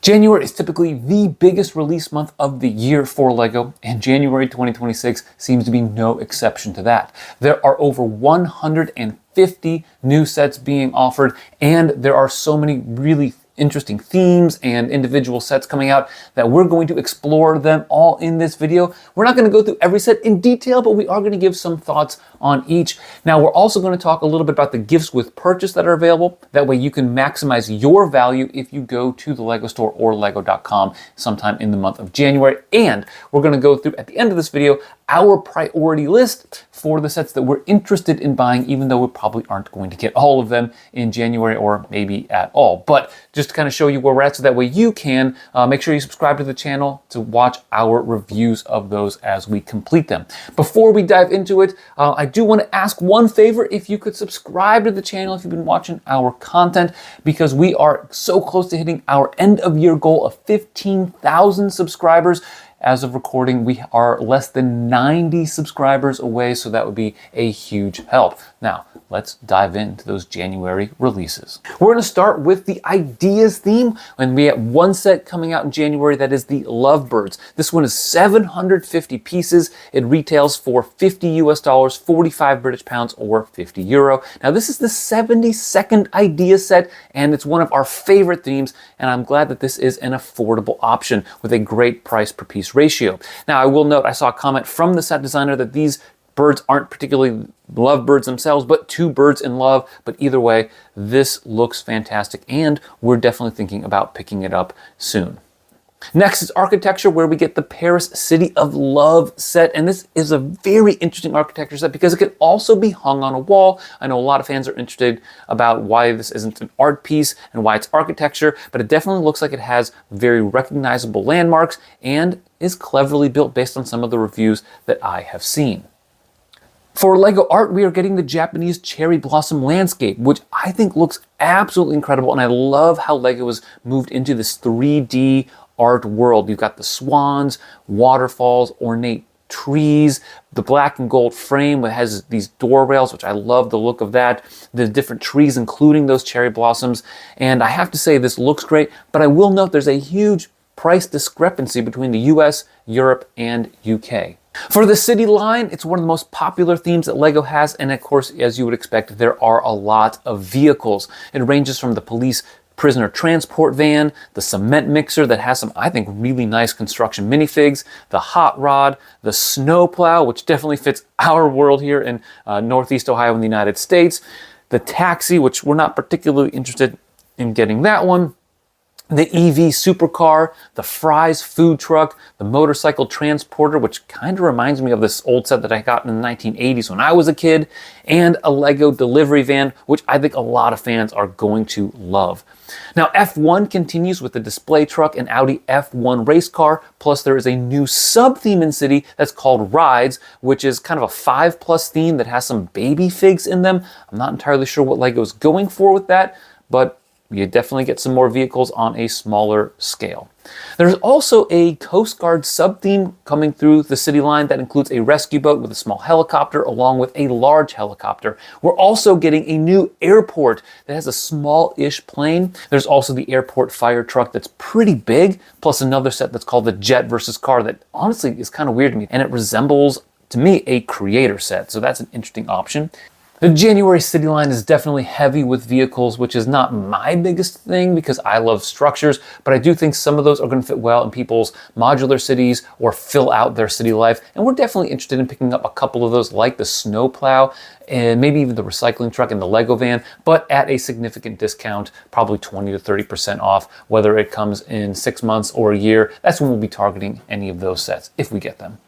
January is typically the biggest release month of the year for LEGO, and January 2026 seems to be no exception to that. There are over 150 new sets being offered, and there are so many really interesting themes and individual sets coming out that we're going to explore them all in this video. We're not going to go through every set in detail, but we are going to give some thoughts on each. Now, we're also going to talk a little bit about the gifts with purchase that are available. That way you can maximize your value if you go to the LEGO store or lego.com sometime in the month of January. And we're going to go through, at the end of this video, our priority list for the sets that we're interested in buying, even though we probably aren't going to get all of them in January or maybe at all. But just to kind of show you where we're at so that way you can make sure you subscribe to the channel to watch our reviews of those as we complete them. Before we dive into it, I do want to ask one favor. If you could subscribe to the channel if you've been watching our content, because we are so close to hitting our end of year goal of 15,000 subscribers. As of recording, we are less than 90 subscribers away, so that would be a huge help. Now, let's dive into those January releases. We're going to start with the Ideas theme, and we have one set coming out in January that is the Lovebirds. This one is 750 pieces. It retails for $50 US, 45 British pounds, or 50 euro. Now, this is the 72nd Idea set, and it's one of our favorite themes, and I'm glad that this is an affordable option with a great price per piece ratio. Now, I will note, I saw a comment from the set designer that these birds aren't particularly lovebirds themselves, but two birds in love. But either way, this looks fantastic, and we're definitely thinking about picking it up soon. Next is architecture, where we get the Paris City of Love set. And this is a very interesting architecture set because it can also be hung on a wall. I know a lot of fans are interested about why this isn't an art piece and why it's architecture, but it definitely looks like it has very recognizable landmarks and is cleverly built based on some of the reviews that I have seen. For LEGO art, we are getting the Japanese cherry blossom landscape, which I think looks absolutely incredible. And I love how LEGO has moved into this 3D art world. You've got the swans, waterfalls, ornate trees, the black and gold frame that has these door rails, which I love the look of that, the different trees, including those cherry blossoms. And I have to say, this looks great, but I will note there's a huge price discrepancy between the US, Europe, and UK. For the city line, it's one of the most popular themes that LEGO has, and of course, as you would expect, there are a lot of vehicles. It ranges from the police prisoner transport van, the cement mixer that has some, I think, really nice construction minifigs, the hot rod, the snowplow, which definitely fits our world here in Northeast Ohio in the United States, the taxi, which we're not particularly interested in getting that one, the EV supercar, the Fry's food truck, the motorcycle transporter, which kind of reminds me of this old set that I got in the 1980s when I was a kid, and a LEGO delivery van, which I think a lot of fans are going to love. Now, F1 continues with the display truck and Audi F1 race car, plus there is a new sub-theme in City that's called Rides, which is kind of a 5+ theme that has some baby figs in them. I'm not entirely sure what LEGO is going for with that, but you definitely get some more vehicles on a smaller scale. There's also a Coast Guard sub-theme coming through the city line that includes a rescue boat with a small helicopter along with a large helicopter. We're also getting a new airport that has a small-ish plane. There's also the airport fire truck that's pretty big, plus another set that's called the Jet versus Car that honestly is kind of weird to me, and it resembles, to me, a creator set, so that's an interesting option. The January city line is definitely heavy with vehicles, which is not my biggest thing because I love structures, but I do think some of those are going to fit well in people's modular cities or fill out their city life. And we're definitely interested in picking up a couple of those, like the snowplow and maybe even the recycling truck and the Lego van, but at a significant discount, probably 20 to 30% off, whether it comes in 6 months or a year. That's when we'll be targeting any of those sets if we get them.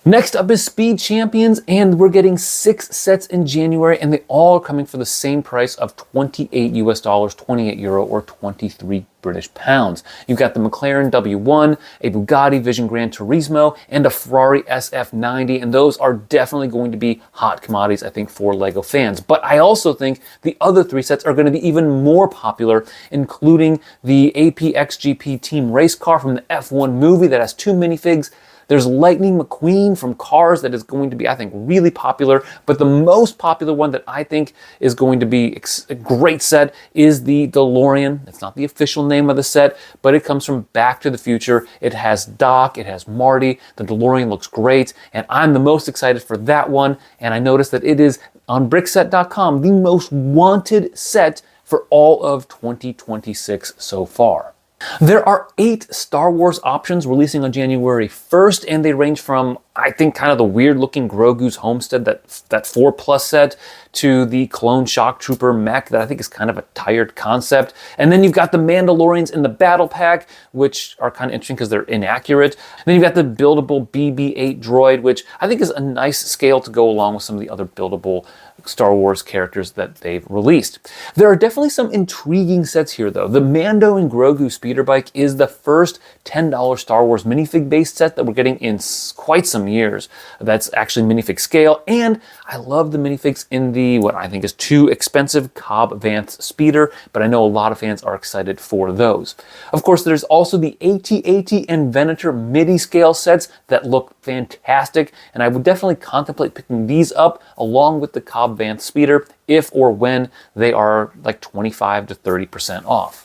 Next up is Speed Champions, and we're getting 6 sets in January, and they all are coming for the same price of $28 US, 28 euro, or 23 British pounds. You've got the McLaren W1, a Bugatti Vision Gran Turismo, and a Ferrari SF90, and those are definitely going to be hot commodities, I think, for LEGO fans. But I also think the other 3 sets are going to be even more popular, including the APXGP Team Race Car from the F1 movie that has 2 minifigs, There's Lightning McQueen from Cars that is going to be, I think, really popular. But the most popular one that I think is going to be a great set is the DeLorean. It's not the official name of the set, but it comes from Back to the Future. It has Doc, it has Marty. The DeLorean looks great, and I'm the most excited for that one. And I noticed that it is on Brickset.com the most wanted set for all of 2026 so far. There are 8 Star Wars options releasing on January 1st, and they range from, I think, kind of the weird-looking Grogu's Homestead, that 4+ set, to the Clone Shock Trooper mech that I think is kind of a tired concept. And then you've got the Mandalorians in the Battle Pack, which are kind of interesting because they're inaccurate. And then you've got the buildable BB-8 droid, which I think is a nice scale to go along with some of the other buildable Star Wars characters that they've released. There are definitely some intriguing sets here, though. The Mando and Grogu speeder bike is the first $10 Star Wars minifig-based set that we're getting in quite some years. That's actually minifig scale, and I love the minifigs in the, what I think is too expensive, Cobb Vanth speeder, but I know a lot of fans are excited for those. Of course, there's also the AT-AT and Venator MIDI scale sets that look fantastic, and I would definitely contemplate picking these up along with the Cobb Vanth speeder if or when they are like 25 to 30% off.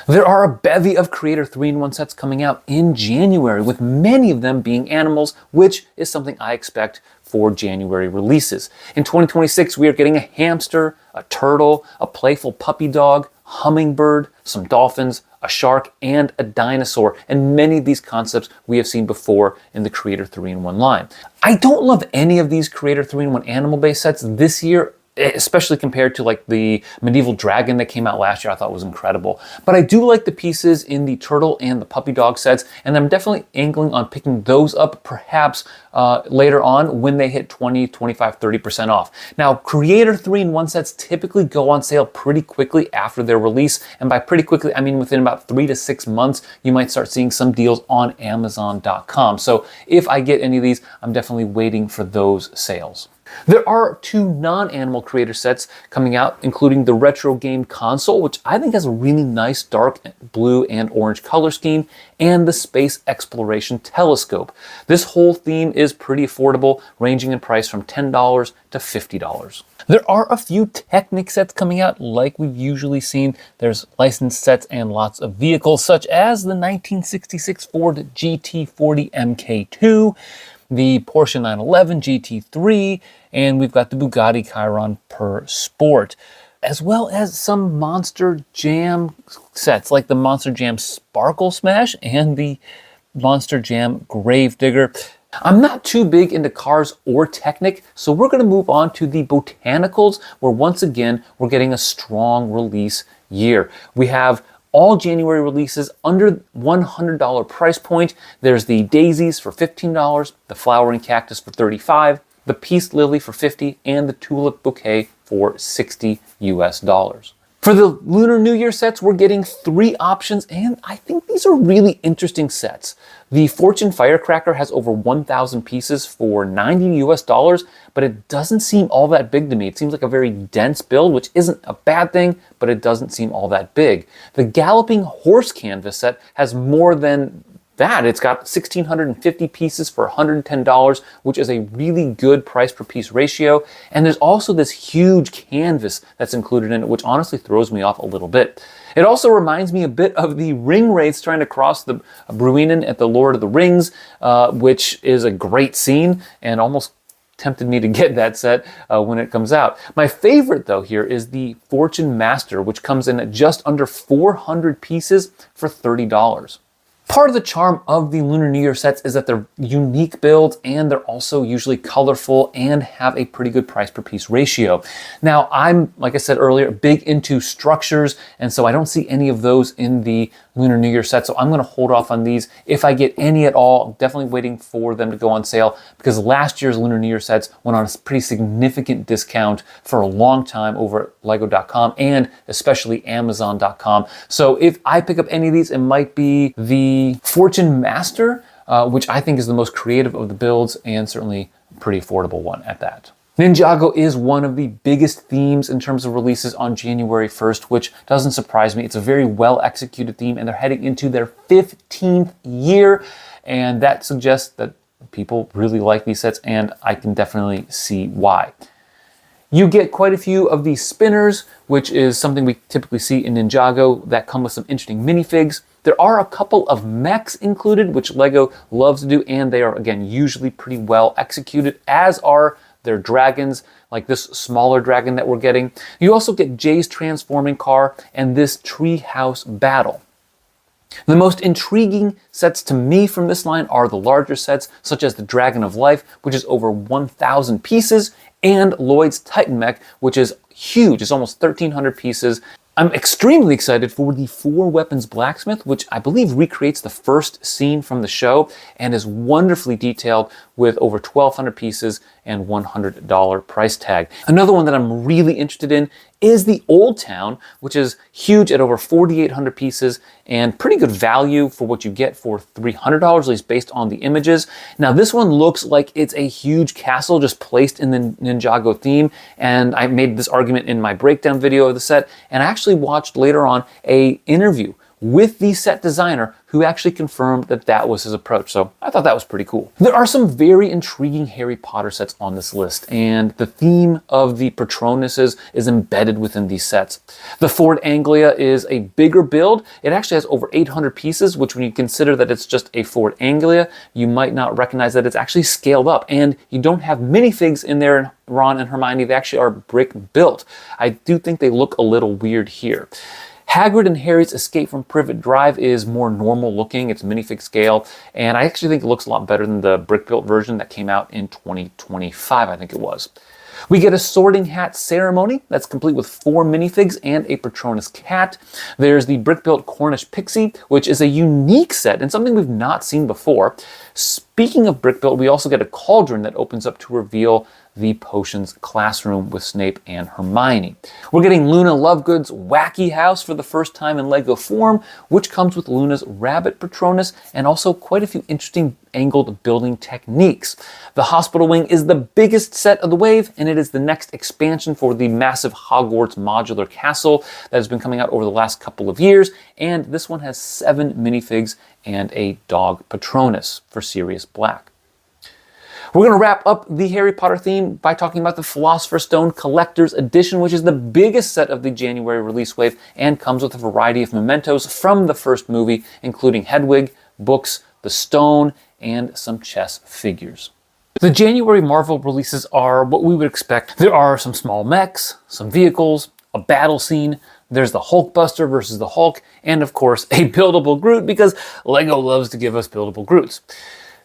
There are a bevy of Creator 3-in-1 sets coming out in January, with many of them being animals, which is something I expect for January releases. In 2026, we are getting a hamster, a turtle, a playful puppy dog, hummingbird, some dolphins, a shark, and a dinosaur. And many of these concepts we have seen before in the Creator 3-in-1 line. I don't love any of these Creator 3-in-1 animal-based sets this year, especially compared to like the medieval dragon that came out last year. I thought was incredible. But I do like the pieces in the turtle and the puppy dog sets, and I'm definitely angling on picking those up perhaps later on when they hit 20, 25, 30% off. Now, Creator 3-in-1 sets typically go on sale pretty quickly after their release, and by pretty quickly, I mean within about 3 to 6 months, you might start seeing some deals on Amazon.com. So if I get any of these, I'm definitely waiting for those sales. There are 2 non-animal creator sets coming out, including the Retro Game Console, which I think has a really nice dark blue and orange color scheme, and the Space Exploration Telescope. This whole theme is pretty affordable, ranging in price from $10 to $50. There are a few Technic sets coming out like we've usually seen. There's licensed sets and lots of vehicles, such as the 1966 Ford GT40 MK2, the Porsche 911 GT3, and we've got the Bugatti Chiron Per Sport, as well as some Monster Jam sets like the Monster Jam Sparkle Smash and the Monster Jam Gravedigger. I'm not too big into cars or Technic, so we're going to move on to the Botanicals, where once again we're getting a strong release year. We have all January releases under $100 price point. There's the Daisies for $15, the Flowering Cactus for $35, the Peace Lily for $50, and the Tulip Bouquet for $60 US. For the Lunar New Year sets, we're getting 3 options, and I think these are really interesting sets. The Fortune Firecracker has over 1,000 pieces for $90 US, but it doesn't seem all that big to me. It seems like a very dense build, which isn't a bad thing, but it doesn't seem all that big. The Galloping Horse Canvas set has more than that. It's got 1,650 pieces for $110, which is a really good price per piece ratio. And there's also this huge canvas that's included in it, which honestly throws me off a little bit. It also reminds me a bit of the ring wraiths trying to cross the Bruinen at the Lord of the Rings, which is a great scene and almost tempted me to get that set when it comes out. My favorite though here is the Fortune Master, which comes in at just under 400 pieces for $30. Part of the charm of the Lunar New Year sets is that they're unique builds, and they're also usually colorful and have a pretty good price per piece ratio. Now, I'm, like I said earlier, big into structures, and so I don't see any of those in the Lunar New Year set, so I'm going to hold off on these. If I get any at all, I'm definitely waiting for them to go on sale, because last year's Lunar New Year sets went on a pretty significant discount for a long time over at Lego.com and especially Amazon.com. So if I pick up any of these, it might be the Fortune Master, which I think is the most creative of the builds and certainly a pretty affordable one at that. Ninjago is one of the biggest themes in terms of releases on January 1st, which doesn't surprise me. It's a very well executed theme, and they're heading into their 15th year, and that suggests that people really like these sets, and I can definitely see why. You get quite a few of these spinners, which is something we typically see in Ninjago, that come with some interesting minifigs. There are a couple of mechs included, which LEGO loves to do, and they are, again, usually pretty well executed, as are their dragons, like this smaller dragon that we're getting. You also get Jay's transforming car and this treehouse battle. The most intriguing sets to me from this line are the larger sets, such as the Dragon of Life, which is over 1,000 pieces, and Lloyd's Titan Mech, which is huge. It's almost 1,300 pieces. I'm extremely excited for the Four Weapons Blacksmith, which I believe recreates the first scene from the show and is wonderfully detailed with over 1,200 pieces and $100 price tag. Another one that I'm really interested in is the Old Town, which is huge at over 4,800 pieces and pretty good value for what you get for $300, at least based on the images. Now this one looks like it's a huge castle just placed in the Ninjago theme, and I made this argument in my breakdown video of the set, and I actually watched later on a interview with the set designer who actually confirmed that that was his approach. So I thought that was pretty cool. There are some very intriguing Harry Potter sets on this list, and the theme of the Patronuses is embedded within these sets. The Ford Anglia is a bigger build. It actually has over 800 pieces, which when you consider that it's just a Ford Anglia, you might not recognize that it's actually scaled up, and you don't have minifigs in there in Ron and Hermione. They actually are brick built. I do think they look a little weird here. Hagrid and Harry's Escape from Privet Drive is more normal looking. It's minifig scale, and I actually think it looks a lot better than the brick-built version that came out in 2025, I think it was. We get a Sorting Hat Ceremony that's complete with 4 minifigs and a Patronus cat. There's the brick-built Cornish Pixie, which is a unique set and something we've not seen before. Speaking of brick-built, we also get a cauldron that opens up to reveal the Potions classroom with Snape and Hermione. We're getting Luna Lovegood's Wacky House for the first time in LEGO form, which comes with Luna's Rabbit Patronus and also quite a few interesting angled building techniques. The Hospital Wing is the biggest set of the wave, and it is the next expansion for the massive Hogwarts modular castle that has been coming out over the last couple of years, and this one has 7 minifigs and a dog Patronus for Sirius Black. We're going to wrap up the Harry Potter theme by talking about the Philosopher's Stone Collector's Edition, which is the biggest set of the January release wave and comes with a variety of mementos from the first movie, including Hedwig, books, the stone, and some chess figures. The January Marvel releases are what we would expect. There are some small mechs, some vehicles, a battle scene, there's the Hulkbuster versus the Hulk, and of course a buildable Groot, because LEGO loves to give us buildable Groots.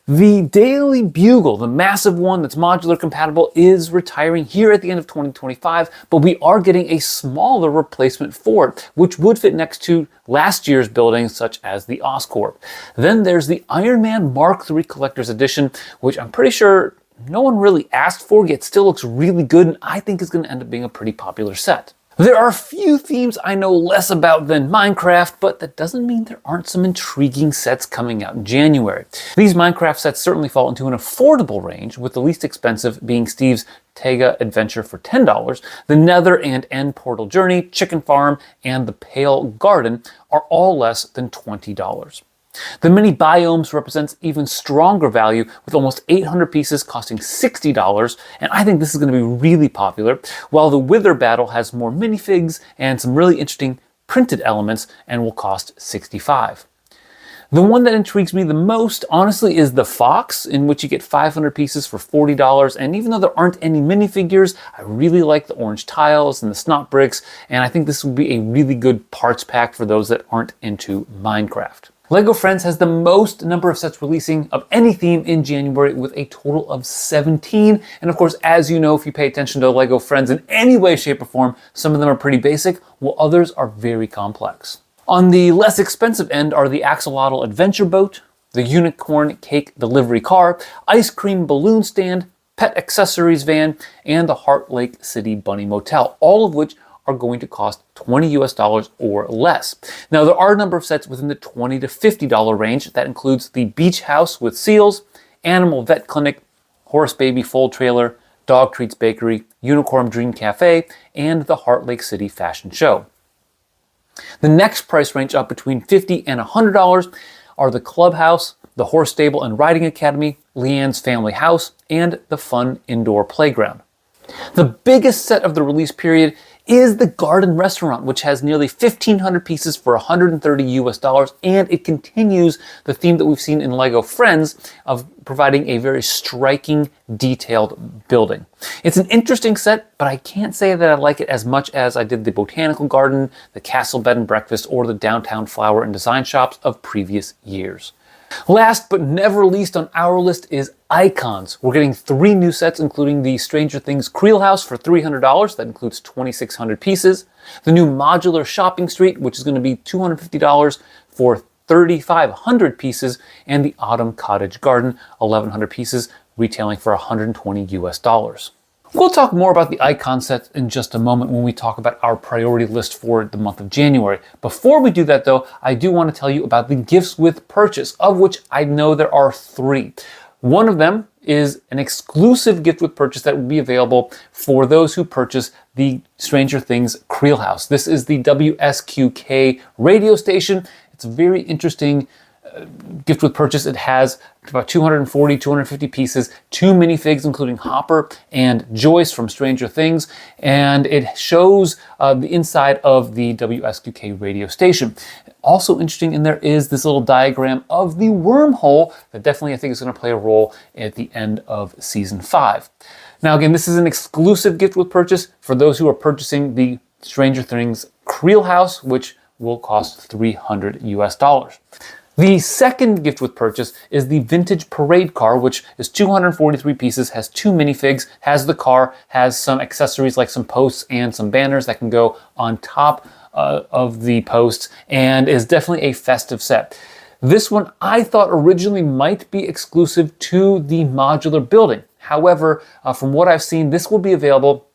The Daily Bugle, the massive one that's modular compatible, is retiring here at the end of 2025, but we are getting a smaller replacement for it, which would fit next to last year's buildings, such as the Oscorp. Then there's the Iron Man Mark III Collector's Edition, which I'm pretty sure no one really asked for, yet still looks really good, and I think is going to end up being a pretty popular set. There are a few themes I know less about than Minecraft, but that doesn't mean there aren't some intriguing sets coming out in January. These Minecraft sets certainly fall into an affordable range, with the least expensive being Steve's Tega Adventure for $10. The Nether and End Portal Journey, Chicken Farm, and the Pale Garden are all less than $20. The mini biomes represents even stronger value, with almost 800 pieces costing $60, and I think this is going to be really popular, while the Wither Battle has more minifigs and some really interesting printed elements and will cost $65. The one that intrigues me the most, honestly, is the Fox, in which you get 500 pieces for $40, and even though there aren't any minifigures, I really like the orange tiles and the snot bricks, and I think this would be a really good parts pack for those that aren't into Minecraft. LEGO Friends has the most number of sets releasing of any theme in January, with a total of 17. And of course, as you know, if you pay attention to LEGO Friends in any way, shape, or form, some of them are pretty basic, while others are very complex. On the less expensive end are the Axolotl Adventure Boat, the Unicorn Cake Delivery Car, Ice Cream Balloon Stand, Pet Accessories Van, and the Heart Lake City Bunny Motel, all of which are going to cost $20 or less. Now, there are a number of sets within the $20 to $50 range. That includes the Beach House with Seals, Animal Vet Clinic, Horse Baby Full Trailer, Dog Treats Bakery, Unicorn Dream Cafe, and the Heart Lake City Fashion Show. The next price range up between $50 and $100 are the Clubhouse, the Horse Stable and Riding Academy, Leanne's Family House, and the Fun Indoor Playground. The biggest set of the release period is the Garden Restaurant, which has nearly 1,500 pieces for $130 and it continues the theme that we've seen in LEGO Friends of providing a very striking, detailed building. It's an interesting set, but I can't say that I like it as much as I did the Botanical Garden, the Castle Bed and Breakfast, or the Downtown Flower and Design Shops of previous years. Last but never least on our list is Icons. We're getting 3 new sets, including the Stranger Things Creel House for $300. That includes 2,600 pieces. The new Modular Shopping Street, which is going to be $250 for 3,500 pieces. And the Autumn Cottage Garden, 1,100 pieces, retailing for $120. We'll talk more about the icon sets in just a moment when we talk about our priority list for the month of January. Before we do that though, I do want to tell you about the gifts with purchase, of which I know there are 3. One of them is an exclusive gift with purchase that will be available for those who purchase the Stranger Things Creel House. This is the WSQK radio station. It's a very interesting gift with purchase. It has about 240, 250 pieces, 2 minifigs, including Hopper and Joyce from Stranger Things, and it shows the inside of the WSQK radio station. Also interesting in there is this little diagram of the wormhole that definitely I think is going to play a role at the end of season 5. Now again, this is an exclusive gift with purchase for those who are purchasing the Stranger Things Creel House, which will cost $300. The second gift with purchase is the Vintage Parade Car, which is 243 pieces, has 2 minifigs, has the car, has some accessories like some posts and some banners that can go on top of the posts, and is definitely a festive set. This one I thought originally might be exclusive to the modular building. However, from what I've seen, this will be available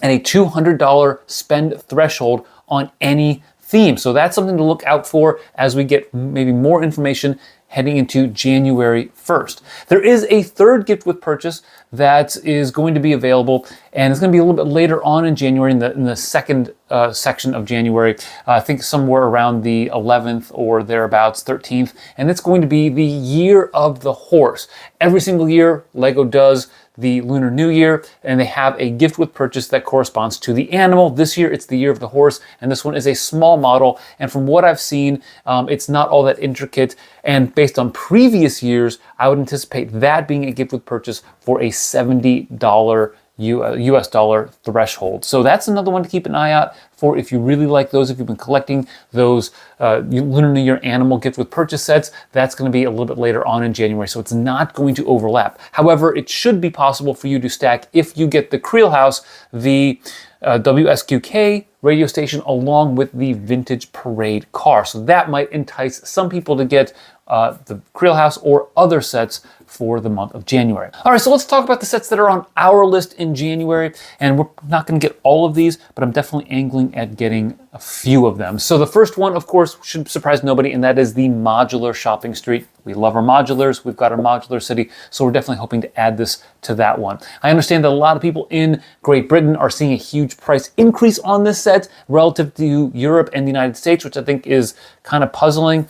at a $200 spend threshold on any theme. So that's something to look out for as we get maybe more information heading into January 1st. There is a third gift with purchase that is going to be available, and it's going to be a little bit later on in January, in the second section of January, I think somewhere around the 11th or thereabouts, 13th, and it's going to be the Year of the Horse. Every single year, LEGO does the Lunar New Year, and they have a gift with purchase that corresponds to the animal. This year, it's the Year of the Horse, and this one is a small model, and from what I've seen, it's not all that intricate, and based on previous years, I would anticipate that being a gift with purchase for a $70 US dollar threshold. So that's another one to keep an eye out for if you really like those, if you've been collecting those Lunar New Year animal gift with purchase sets. That's going to be a little bit later on in January, so it's not going to overlap. However, it should be possible for you to stack, if you get the Creel House, the WSQK radio station along with the Vintage Parade Car. So that might entice some people to get the Creel House or other sets for the month of January. All right, so let's talk about the sets that are on our list in January. And we're not going to get all of these, but I'm definitely angling at getting a few of them. So the first one, of course, should surprise nobody, and that is the Modular Shopping Street. We love our modulars. We've got our modular city, so we're definitely hoping to add this to that one. I understand that a lot of people in Great Britain are seeing a huge price increase on this set relative to Europe and the United States, which I think is kind of puzzling.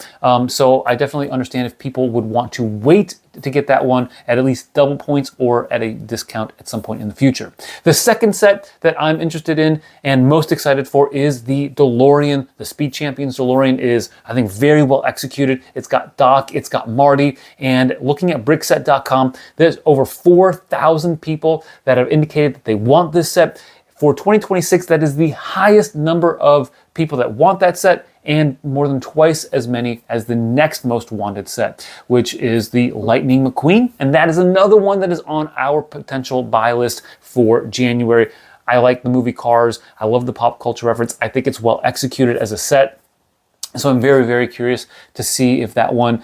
So I definitely understand if people would want to wait to get that one at least double points or at a discount at some point in the future. The second set that I'm interested in and most excited for is the DeLorean. The Speed Champions DeLorean is, I think, very well executed. It's got Doc, it's got Marty, and looking at Brickset.com, there's over 4,000 people that have indicated that they want this set. For 2026, that is the highest number of people that want that set, and more than twice as many as the next most wanted set, which is the Lightning McQueen. And that is another one that is on our potential buy list for January. I like the movie Cars. I love the pop culture reference. I think it's well executed as a set. So I'm very, very curious to see if that one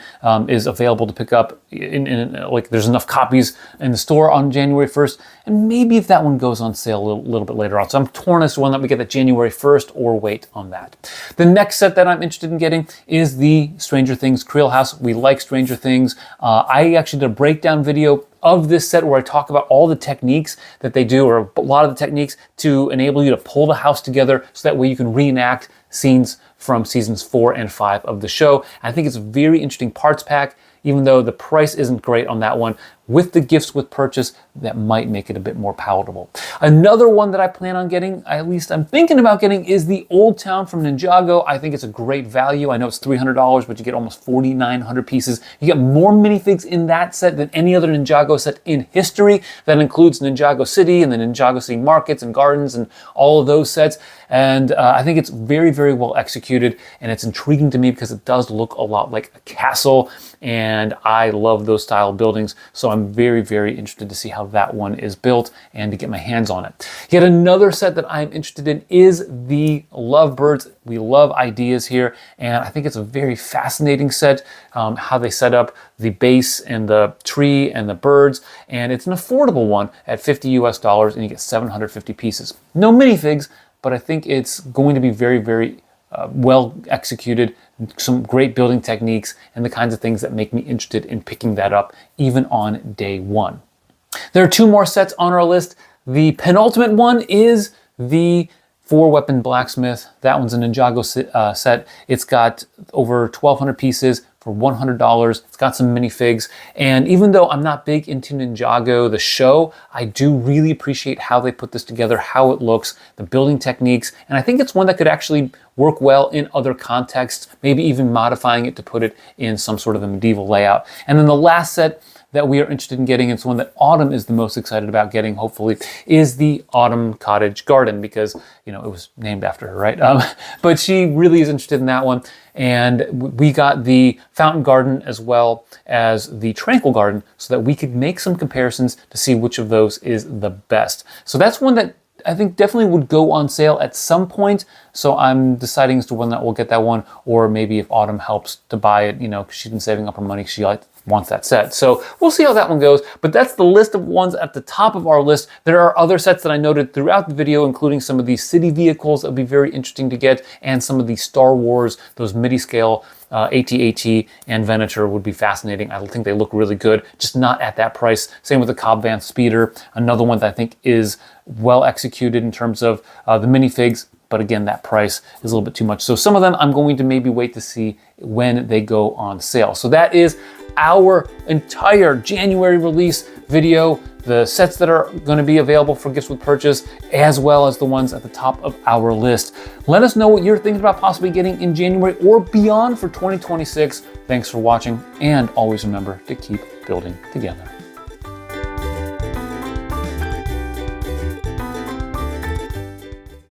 is available to pick up like there's enough copies in the store on January 1st, and maybe if that one goes on sale a little bit later on. So I'm torn as to whether we get that January 1st or wait on that. The next set that I'm interested in getting is the Stranger Things Creel House. We like Stranger Things. I actually did a breakdown video of this set where I talk about all the techniques that they do, or a lot of the techniques to enable you to pull the house together so that way you can reenact scenes from seasons 4 and 5 of the show. I think it's a very interesting parts pack, even though the price isn't great on that one. With the gifts with purchase, that might make it a bit more palatable. Another one that I plan on getting, at least I'm thinking about getting, is the Old Town from Ninjago. I think it's a great value. I know it's $300, but you get almost 4,900 pieces. You get more minifigs in that set than any other Ninjago set in history. That includes Ninjago City and the Ninjago City markets and gardens and all of those sets. And I think it's very, very well executed, and it's intriguing to me because it does look a lot like a castle, and I love those style buildings. So I'm very, very interested to see how that one is built and to get my hands on it. Yet another set that I'm interested in is the Lovebirds. We love ideas here, and I think it's a very fascinating set, how they set up the base and the tree and the birds, and it's an affordable one at $50 US, and you get 750 pieces. No minifigs, but I think it's going to be very, very well executed, some great building techniques, and the kinds of things that make me interested in picking that up even on day one. There are 2 more sets on our list. The penultimate one is the 4-weapon blacksmith. That one's a Ninjago set. It's got over 1,200 pieces for $100. It's got some minifigs. And even though I'm not big into Ninjago, the show, I do really appreciate how they put this together, how it looks, the building techniques. And I think it's one that could actually work well in other contexts, maybe even modifying it to put it in some sort of a medieval layout. And then the last set that we are interested in getting, it's one that Autumn is the most excited about getting, hopefully, is the Autumn Cottage Garden, because, you know, it was named after her, right? But she really is interested in that one. And we got the Fountain Garden as well as the Tranquil Garden so that we could make some comparisons to see which of those is the best. So that's one that I think definitely would go on sale at some point. So I'm deciding as to when that we'll get that one, or maybe if Autumn helps to buy it, you know, because she's been saving up her money. She wants that set. So we'll see how that one goes. But that's the list of ones at the top of our list. There are other sets that I noted throughout the video, including some of these city vehicles that would be very interesting to get, and some of the Star Wars, those midi-scale AT-AT and Venator would be fascinating. I think they look really good, just not at that price. Same with the Cobb Vanth Speeder, another one that I think is well executed in terms of the minifigs, but again, that price is a little bit too much. So some of them I'm going to maybe wait to see when they go on sale. So that is our entire January release video, the sets that are going to be available for gifts with purchase, as well as the ones at the top of our list. Let us know what you're thinking about possibly getting in January or beyond for 2026. Thanks for watching, and always remember to keep building together.